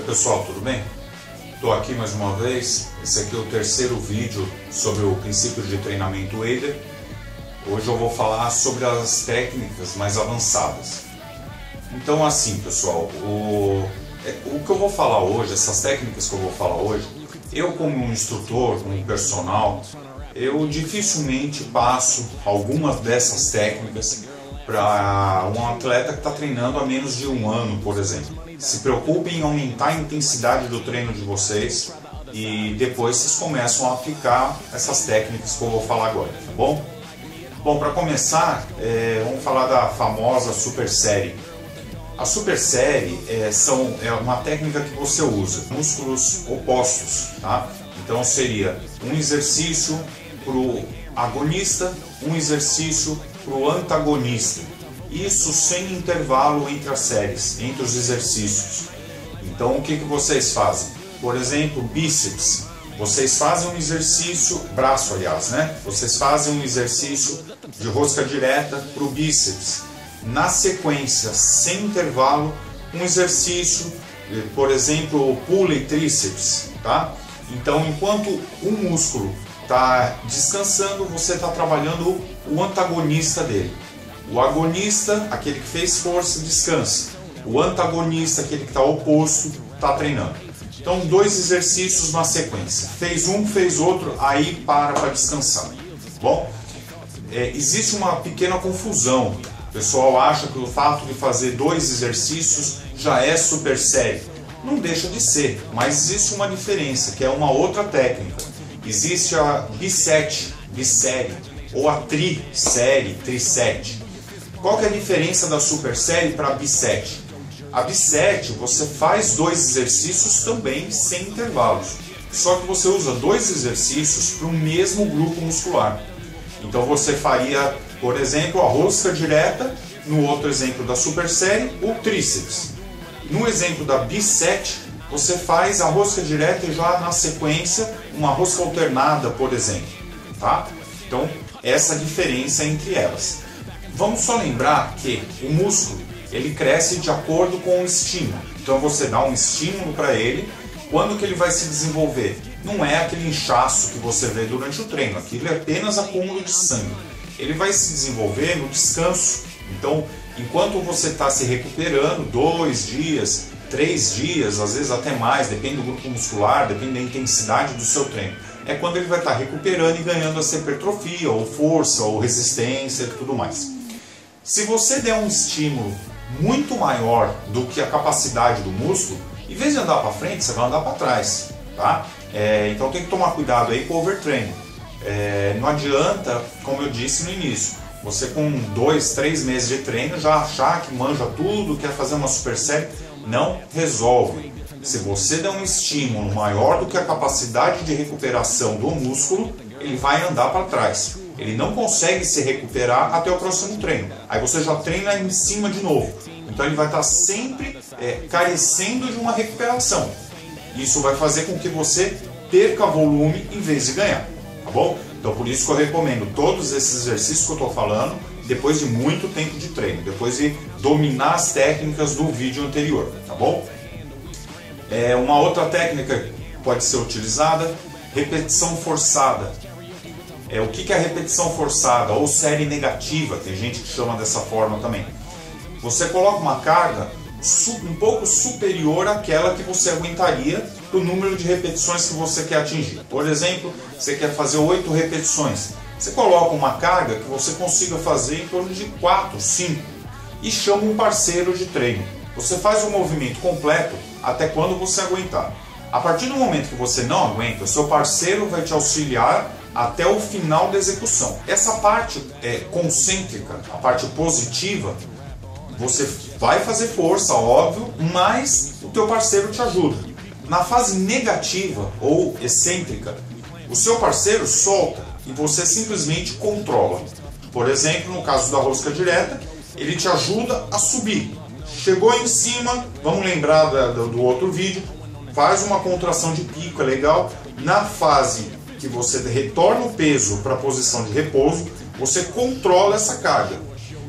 pessoal, tudo bem? Estou aqui mais uma vez. Esse aqui é o terceiro vídeo sobre o princípio de treinamento Wader. Hoje eu vou falar sobre as técnicas mais avançadas. Então assim, pessoal, o que eu vou falar hoje, essas técnicas que eu vou falar hoje, eu como um instrutor, como um personal, eu dificilmente passo algumas dessas técnicas para um atleta que está treinando há menos de um ano, por exemplo. Se preocupem em aumentar a intensidade do treino de vocês e depois vocês começam a aplicar essas técnicas que eu vou falar agora, tá bom? Bom, para começar, vamos falar da famosa super série. A super série é uma técnica que você usa músculos opostos, tá? Então seria um exercício para o agonista, um exercício para o antagonista. Isso sem intervalo entre as séries, entre os exercícios. Então o que vocês fazem? Por exemplo, bíceps. Vocês fazem um exercício, braço aliás, né? Vocês fazem um exercício de rosca direta para o bíceps. Na sequência, sem intervalo, um exercício, por exemplo, pulley tríceps, tá? Então, enquanto um músculo está descansando, você está trabalhando o antagonista dele. O agonista, aquele que fez força, descansa. O antagonista, aquele que está oposto, está treinando. Então, dois exercícios na sequência. Fez um, fez outro, aí para descansar. Bom, existe uma pequena confusão. O pessoal acha que o fato de fazer dois exercícios já é super série. Não deixa de ser, mas existe uma diferença, que é uma outra técnica. Existe a bissérie, ou a trissérie. Qual que é a diferença da super série para a bissérie? A bissérie você faz dois exercícios também sem intervalos. Só que você usa dois exercícios para o mesmo grupo muscular. Então você faria, por exemplo, a rosca direta, no outro exemplo da super série, o tríceps. No exemplo da bissérie, você faz a rosca direta e já na sequência uma rosca alternada, por exemplo. Tá? Então, essa é a diferença entre elas. Vamos só lembrar que o músculo ele cresce de acordo com o estímulo. Então você dá um estímulo para ele. Quando que ele vai se desenvolver? Não é aquele inchaço que você vê durante o treino. Aquilo é apenas acúmulo de sangue. Ele vai se desenvolver no descanso. Então, enquanto você está se recuperando, 2 dias, 3 dias, às vezes até mais, depende do grupo muscular, depende da intensidade do seu treino. É quando ele vai estar recuperando e ganhando essa hipertrofia, ou força, ou resistência e tudo mais. Se você der um estímulo muito maior do que a capacidade do músculo, em vez de andar para frente, você vai andar para trás, tá? Então tem que tomar cuidado aí com o overtraining. Não adianta, como eu disse no início, você com 2, 3 meses de treino já achar que manja tudo, quer fazer uma super série, não resolve. Se você der um estímulo maior do que a capacidade de recuperação do músculo, ele vai andar para trás. Ele não consegue se recuperar até o próximo treino. Aí você já treina em cima de novo. Então ele vai estar sempre carecendo de uma recuperação. Isso vai fazer com que você perca volume em vez de ganhar. Tá bom? Então por isso que eu recomendo todos esses exercícios que eu estou falando depois de muito tempo de treino. Depois de dominar as técnicas do vídeo anterior. Tá bom? Uma outra técnica que pode ser utilizada, repetição forçada. O que é a repetição forçada ou série negativa? Tem gente que chama dessa forma também. Você coloca uma carga um pouco superior àquela que você aguentaria para o número de repetições que você quer atingir. Por exemplo, você quer fazer 8 repetições. Você coloca uma carga que você consiga fazer em torno de 4, 5 e chama um parceiro de treino. Você faz o movimento completo até quando você aguentar. A partir do momento que você não aguenta, o seu parceiro vai te auxiliar até o final da execução. Essa parte concêntrica, a parte positiva, você vai fazer força, óbvio, mas o teu parceiro te ajuda. Na fase negativa ou excêntrica, o seu parceiro solta e você simplesmente controla. Por exemplo, no caso da rosca direta, ele te ajuda a subir. Chegou em cima, vamos lembrar do outro vídeo, faz uma contração de pico, é legal. Na fase que você retorna o peso para a posição de repouso, você controla essa carga.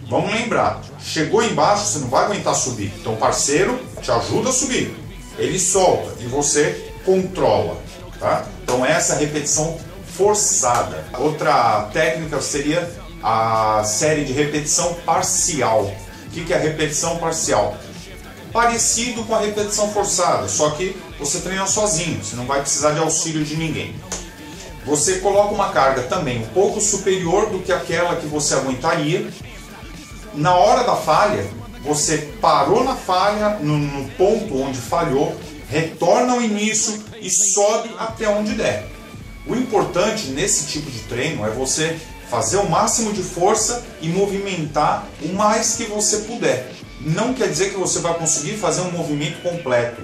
Vamos lembrar, chegou embaixo, você não vai aguentar subir. Então o parceiro te ajuda a subir. ele solta e você controla, tá? Então essa é a repetição forçada. Outra técnica seria a série de repetição parcial. O que é a repetição parcial? Parecido com a repetição forçada, só que você treina sozinho, você não vai precisar de auxílio de ninguém. Você coloca uma carga também um pouco superior do que aquela que você aguentaria. Na hora da falha, você parou na falha, no ponto onde falhou, retorna ao início e sobe até onde der. O importante nesse tipo de treino é você fazer o máximo de força e movimentar o mais que você puder. Não quer dizer que você vai conseguir fazer um movimento completo.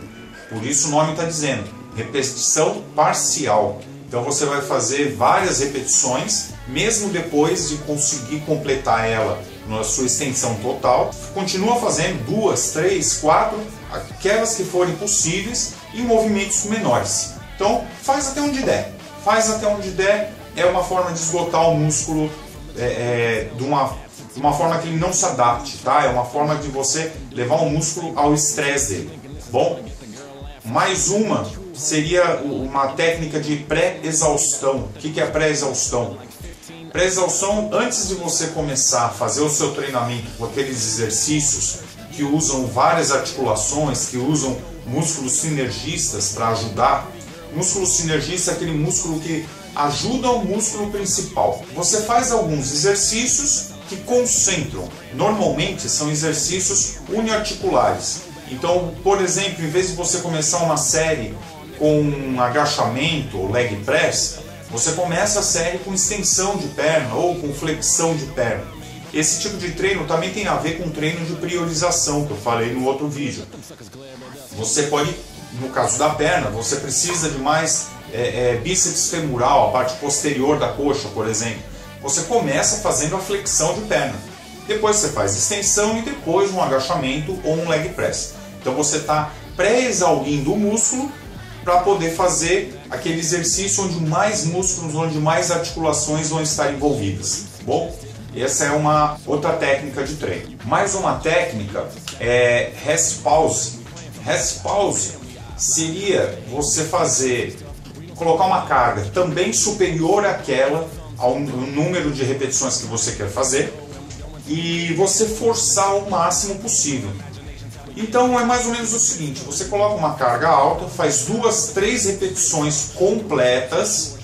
Por isso o nome está dizendo, repetição parcial. Então você vai fazer várias repetições, mesmo depois de conseguir completar ela na sua extensão total. Continua fazendo 2, 3, 4, aquelas que forem possíveis em movimentos menores. Então faz até onde der. Faz até onde der, é uma forma de esgotar o músculo de uma forma que ele não se adapte, tá? É uma forma de você levar o músculo ao estresse dele. Bom, mais uma seria uma técnica de pré-exaustão. O que é pré-exaustão? Pré-exaustão, antes de você começar a fazer o seu treinamento com aqueles exercícios que usam várias articulações, que usam músculos sinergistas para ajudar. Músculo sinergista é aquele músculo que ajuda o músculo principal. Você faz alguns exercícios que concentram. Normalmente são exercícios uniarticulares. Então, por exemplo, em vez de você começar uma série com agachamento ou leg press, você começa a série com extensão de perna ou com flexão de perna. Esse tipo de treino também tem a ver com treino de priorização, que eu falei no outro vídeo. Você pode, no caso da perna, você precisa de mais bíceps femoral, a parte posterior da coxa, por exemplo. Você começa fazendo a flexão de perna. Depois você faz extensão e depois um agachamento ou um leg press. Então você está pré-exaurindo o músculo para poder fazer aquele exercício onde mais músculos, onde mais articulações vão estar envolvidas. Bom, essa é uma outra técnica de treino. Mais uma técnica é rest pause. Rest pause seria você colocar uma carga também superior àquela, ao número de repetições que você quer fazer, e você forçar o máximo possível. Então é mais ou menos o seguinte, você coloca uma carga alta, faz 2, 3 repetições completas,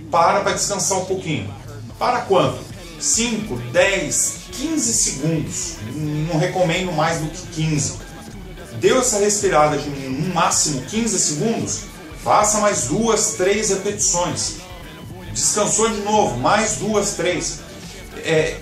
para descansar um pouquinho. Para quanto? 5, 10, 15 segundos. Não recomendo mais do que 15. Deu essa respirada de no máximo 15 segundos, faça mais 2, 3 repetições. Descansou de novo, mais 2, 3.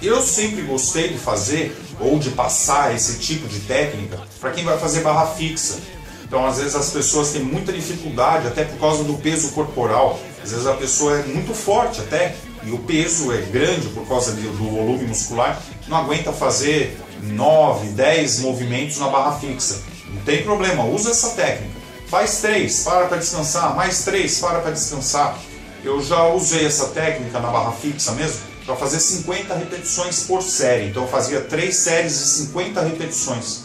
Eu sempre gostei de fazer ou de passar esse tipo de técnica para quem vai fazer barra fixa. Então às vezes as pessoas têm muita dificuldade, até por causa do peso corporal. Às vezes a pessoa é muito forte até, e o peso é grande por causa do volume muscular, não aguenta fazer 9, 10 movimentos na barra fixa. Não tem problema, usa essa técnica. Faz 3, para descansar, mais 3, para descansar. Eu já usei essa técnica na barra fixa mesmo, para fazer 50 repetições por série. Então eu fazia 3 séries de 50 repetições.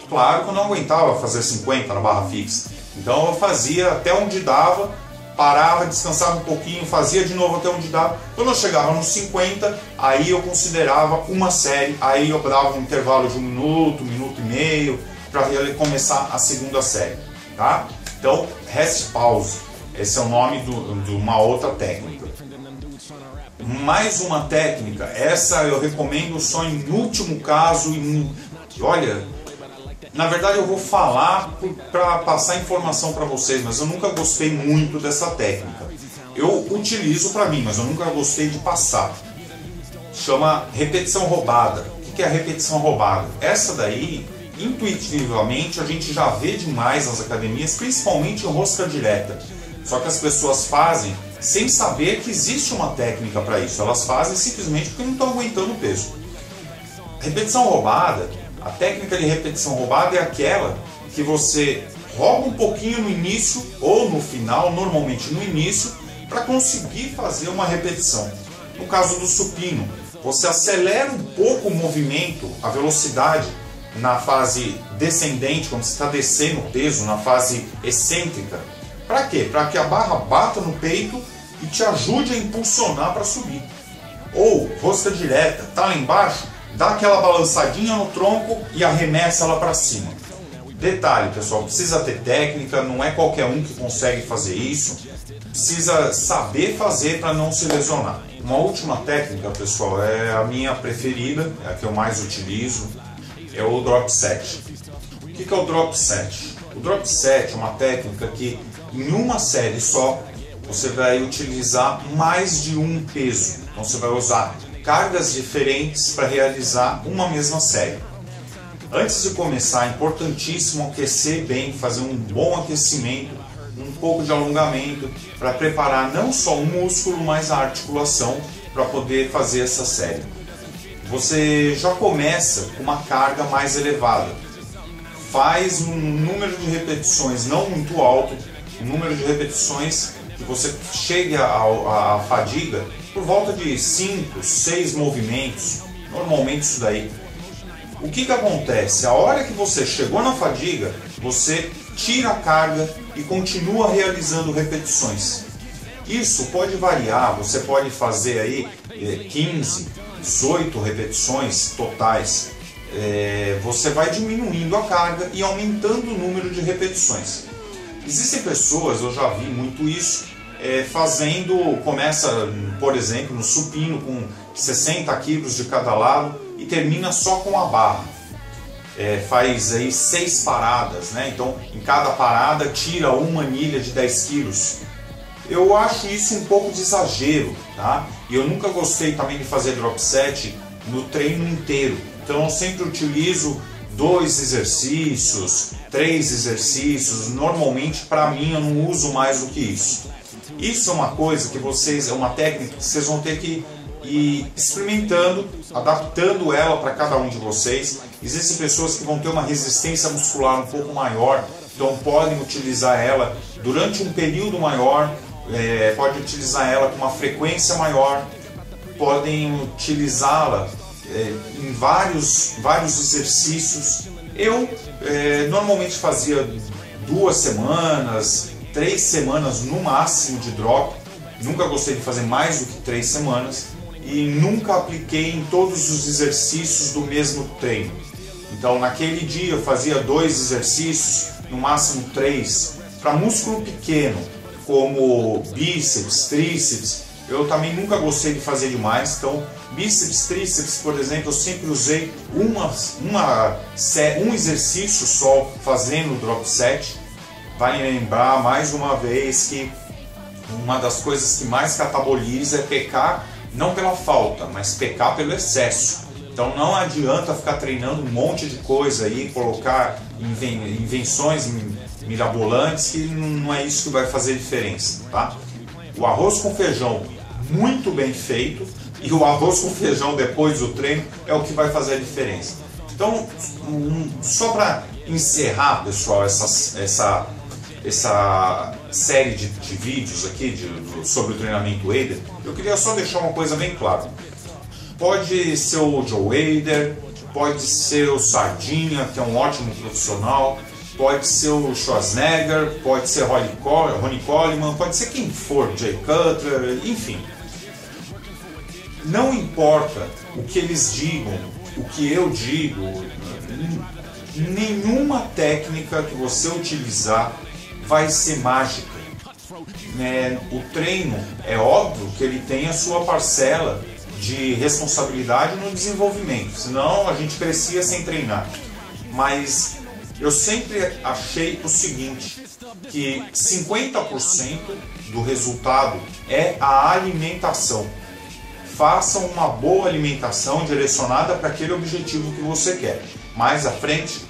Claro que eu não aguentava fazer 50 na barra fixa. Então eu fazia até onde dava, parava, descansava um pouquinho, fazia de novo até onde dava. Quando eu chegava nos 50, aí eu considerava uma série, aí eu dava um intervalo de 1 minuto, 1 minuto e meio, para começar a segunda série. Tá? Então, rest pause. Esse é o nome de uma outra técnica. Mais uma técnica, essa eu recomendo só em último caso. Olha, na verdade eu vou falar para passar informação para vocês, mas eu nunca gostei muito dessa técnica. Eu utilizo para mim, mas eu nunca gostei de passar. Chama repetição roubada. O que é a repetição roubada? Essa daí, intuitivamente, a gente já vê demais nas academias, principalmente em rosca direta. Só que as pessoas fazem sem saber que existe uma técnica para isso. Elas fazem simplesmente porque não estão aguentando o peso. Repetição roubada, a técnica de repetição roubada é aquela que você rouba um pouquinho no início ou no final, normalmente no início, para conseguir fazer uma repetição. No caso do supino, você acelera um pouco o movimento, a velocidade, na fase descendente, quando você está descendo o peso, na fase excêntrica. Para quê? Para que a barra bata no peito e te ajude a impulsionar para subir. Ou rosca direta, tá lá embaixo, dá aquela balançadinha no tronco e arremessa ela para cima. Detalhe, pessoal, precisa ter técnica, não é qualquer um que consegue fazer isso. Precisa saber fazer para não se lesionar. Uma última técnica, pessoal, é a minha preferida, é a que eu mais utilizo, é o drop set. O que é o drop set? O drop set é uma técnica que em uma série só você vai utilizar mais de um peso. Então você vai usar cargas diferentes para realizar uma mesma série. Antes de começar, é importantíssimo aquecer bem, fazer um bom aquecimento, um pouco de alongamento, para preparar não só o músculo, mas a articulação para poder fazer essa série. Você já começa com uma carga mais elevada. Faz um número de repetições não muito alto, um número de repetições que você chegue à fadiga por volta de 5, 6 movimentos, normalmente isso daí. O que acontece? A hora que você chegou na fadiga, você tira a carga e continua realizando repetições. Isso pode variar, você pode fazer aí 15, 18 repetições totais. Você vai diminuindo a carga e aumentando o número de repetições. Existem pessoas, eu já vi muito isso, começa, por exemplo, no supino com 60 quilos de cada lado e termina só com a barra. Faz aí 6 paradas, né? Então em cada parada tira uma anilha de 10 quilos. Eu acho isso um pouco de exagero, tá? E eu nunca gostei também de fazer drop set no treino inteiro. Então eu sempre utilizo 2 exercícios, 3 exercícios. Normalmente, para mim, eu não uso mais do que isso. Isso é uma coisa que é uma técnica que vocês vão ter que ir experimentando, adaptando ela para cada um de vocês. Existem pessoas que vão ter uma resistência muscular um pouco maior, então podem utilizar ela durante um período maior, podem utilizar ela com uma frequência maior, podem utilizá-la em vários exercícios. Eu normalmente fazia 2 semanas, 3 semanas no máximo de drop. Nunca gostei de fazer mais do que 3 semanas e nunca apliquei em todos os exercícios do mesmo treino. Então naquele dia eu fazia 2 exercícios, no máximo 3. Para músculo pequeno, como bíceps, tríceps, eu também nunca gostei de fazer demais. Então bíceps, tríceps, por exemplo, eu sempre usei um exercício só fazendo drop set. Vai lembrar mais uma vez que uma das coisas que mais cataboliza é pecar não pela falta, mas pecar pelo excesso. Então não adianta ficar treinando um monte de coisa aí, colocar invenções mirabolantes, que não é isso que vai fazer diferença, tá? O arroz com feijão muito bem feito e o arroz com feijão depois do treino é o que vai fazer a diferença. Então, só para encerrar, pessoal, essa série de vídeos aqui sobre o treinamento Wader, eu queria só deixar uma coisa bem clara. Pode ser o Joe Wader, pode ser o Sardinha, que é um ótimo profissional, pode ser o Schwarzenegger, pode ser Ronnie Coleman, pode ser quem for, Jay Cutler, enfim. Não importa o que eles digam, o que eu digo, nenhuma técnica que você utilizar vai ser mágica. O treino, é óbvio que ele tem a sua parcela de responsabilidade no desenvolvimento, senão a gente crescia sem treinar. Mas eu sempre achei o seguinte, que 50% do resultado é a alimentação. Façam uma boa alimentação direcionada para aquele objetivo que você quer. Mais à frente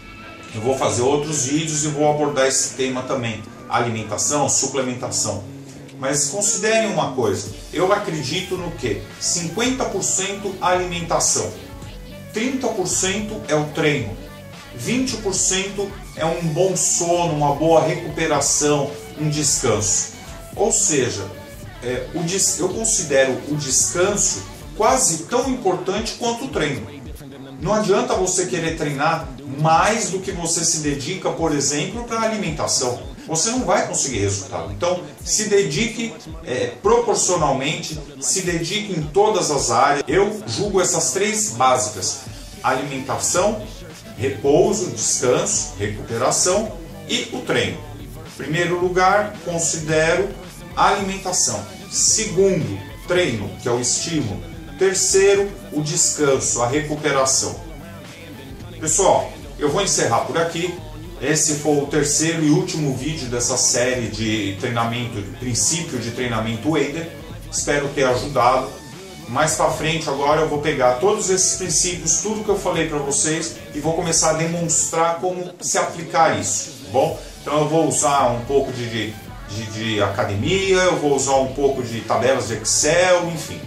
eu vou fazer outros vídeos e vou abordar esse tema também, alimentação, suplementação. Mas considerem uma coisa, eu acredito no que? 50% alimentação, 30% é o treino, 20% é um bom sono, uma boa recuperação, um descanso. Ou seja, eu considero o descanso quase tão importante quanto o treino. Não adianta você querer treinar mais do que você se dedica, por exemplo, para a alimentação. Você não vai conseguir resultado. Então, se dedique proporcionalmente, se dedique em todas as áreas. Eu julgo essas três básicas: alimentação, repouso, descanso, recuperação e o treino. Em primeiro lugar, considero a alimentação. Segundo, treino, que é o estímulo. Terceiro, o descanso, a recuperação. Pessoal, eu vou encerrar por aqui. Esse foi o terceiro e último vídeo dessa série de treinamento, de princípio de treinamento Wader. Espero ter ajudado. Mais para frente agora eu vou pegar todos esses princípios, tudo que eu falei para vocês, e vou começar a demonstrar como se aplicar isso, tá bom? Então eu vou usar um pouco de academia, eu vou usar um pouco de tabelas de Excel, enfim.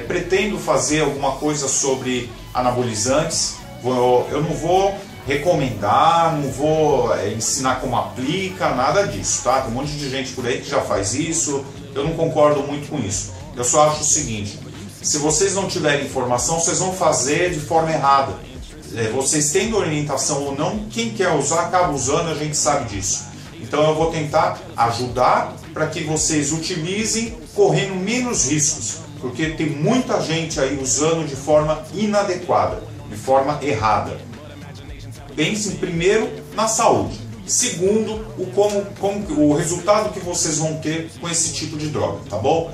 Pretendo fazer alguma coisa sobre anabolizantes. Eu não vou recomendar, não vou ensinar como aplica, nada disso, tá? Tem um monte de gente por aí que já faz isso, eu não concordo muito com isso. Eu só acho o seguinte: se vocês não tiverem informação, vocês vão fazer de forma errada. Vocês tendo orientação ou não, quem quer usar acaba usando, a gente sabe disso. Então eu vou tentar ajudar para que vocês utilizem correndo menos riscos, porque tem muita gente aí usando de forma inadequada, de forma errada. Pensem primeiro na saúde. Segundo, o resultado que vocês vão ter com esse tipo de droga, tá bom?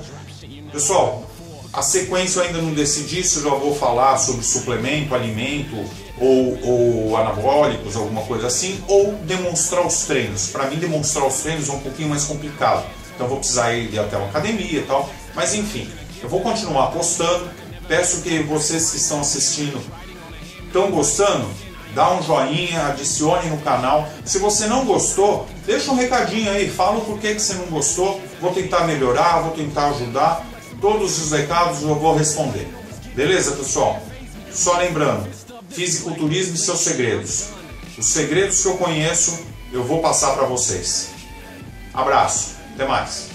Pessoal, a sequência eu ainda não decidi se eu já vou falar sobre suplemento, alimento ou anabólicos, alguma coisa assim, ou demonstrar os treinos. Para mim, demonstrar os treinos é um pouquinho mais complicado, então eu vou precisar ir até uma academia e tal. Mas enfim, eu vou continuar postando. Peço que vocês que estão assistindo, estão gostando, dá um joinha, adicione no canal. Se você não gostou, deixa um recadinho aí, fala o porquê que você não gostou. Vou tentar melhorar, vou tentar ajudar. Todos os recados eu vou responder. Beleza, pessoal? Só lembrando, fisiculturismo e seus segredos. Os segredos que eu conheço, eu vou passar para vocês. Abraço, até mais.